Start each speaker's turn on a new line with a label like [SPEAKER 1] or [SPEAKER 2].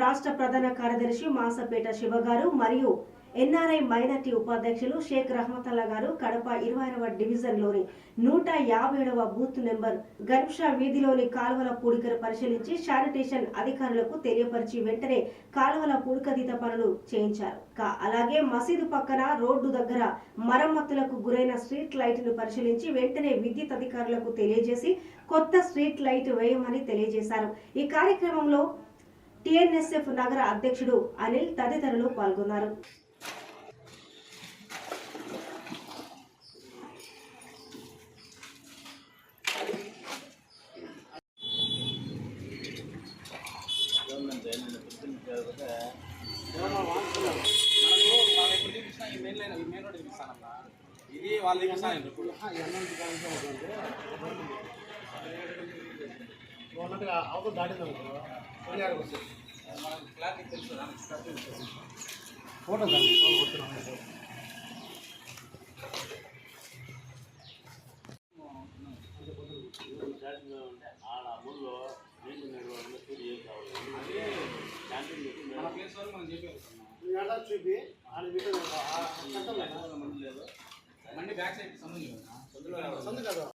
[SPEAKER 1] రాష్ట్ర ప్రధాన కార్యదర్శి మాసపేట శివ గారు మరియు ఎన్ఆర్ఐ మైనార్టీ ఉపాధ్యక్షులు షేక్ రహమతుల్లా గారు కడప 26వ డివిజన్లోని 157వ బూత్ నెంబర్ గర్భషా వీధిలోని కాలువల పూడికను పరిశీలించి శానిటేషన్ అధికారులకు తెలియపరిచి వెంటనే కాలువల పూడికతీత పనులు చేయించారు. అలాగే మసీదు పక్కన రోడ్డు దగ్గర మరమ్మతులకు గురైన స్ట్రీట్ లైట్ ను పరిశీలించి వెంటనే విద్యుత్ అధికారులకు తెలియజేసి కొత్త స్ట్రీట్ లైట్ వేయమని తెలియజేశారు. ఈ కార్యక్రమంలో టిఎన్ఎస్ఎఫ్ నగర అధ్యక్షుడు అనిల్ తదితరులు పాల్గొన్నారు.
[SPEAKER 2] ఇది వాళ్ళ అవతల దాటింది క్లారిటీ తెలుసు ఫోటో దాన్ని ఆడ అమూల్లో నీళ్ళు నిర్వహణ చూడు ఏం కావాలి మన ప్లేస్ వరకు మనం చెప్పారు చూపి మంది లేదు మండి బ్యాక్ సైడ్ సందు కదా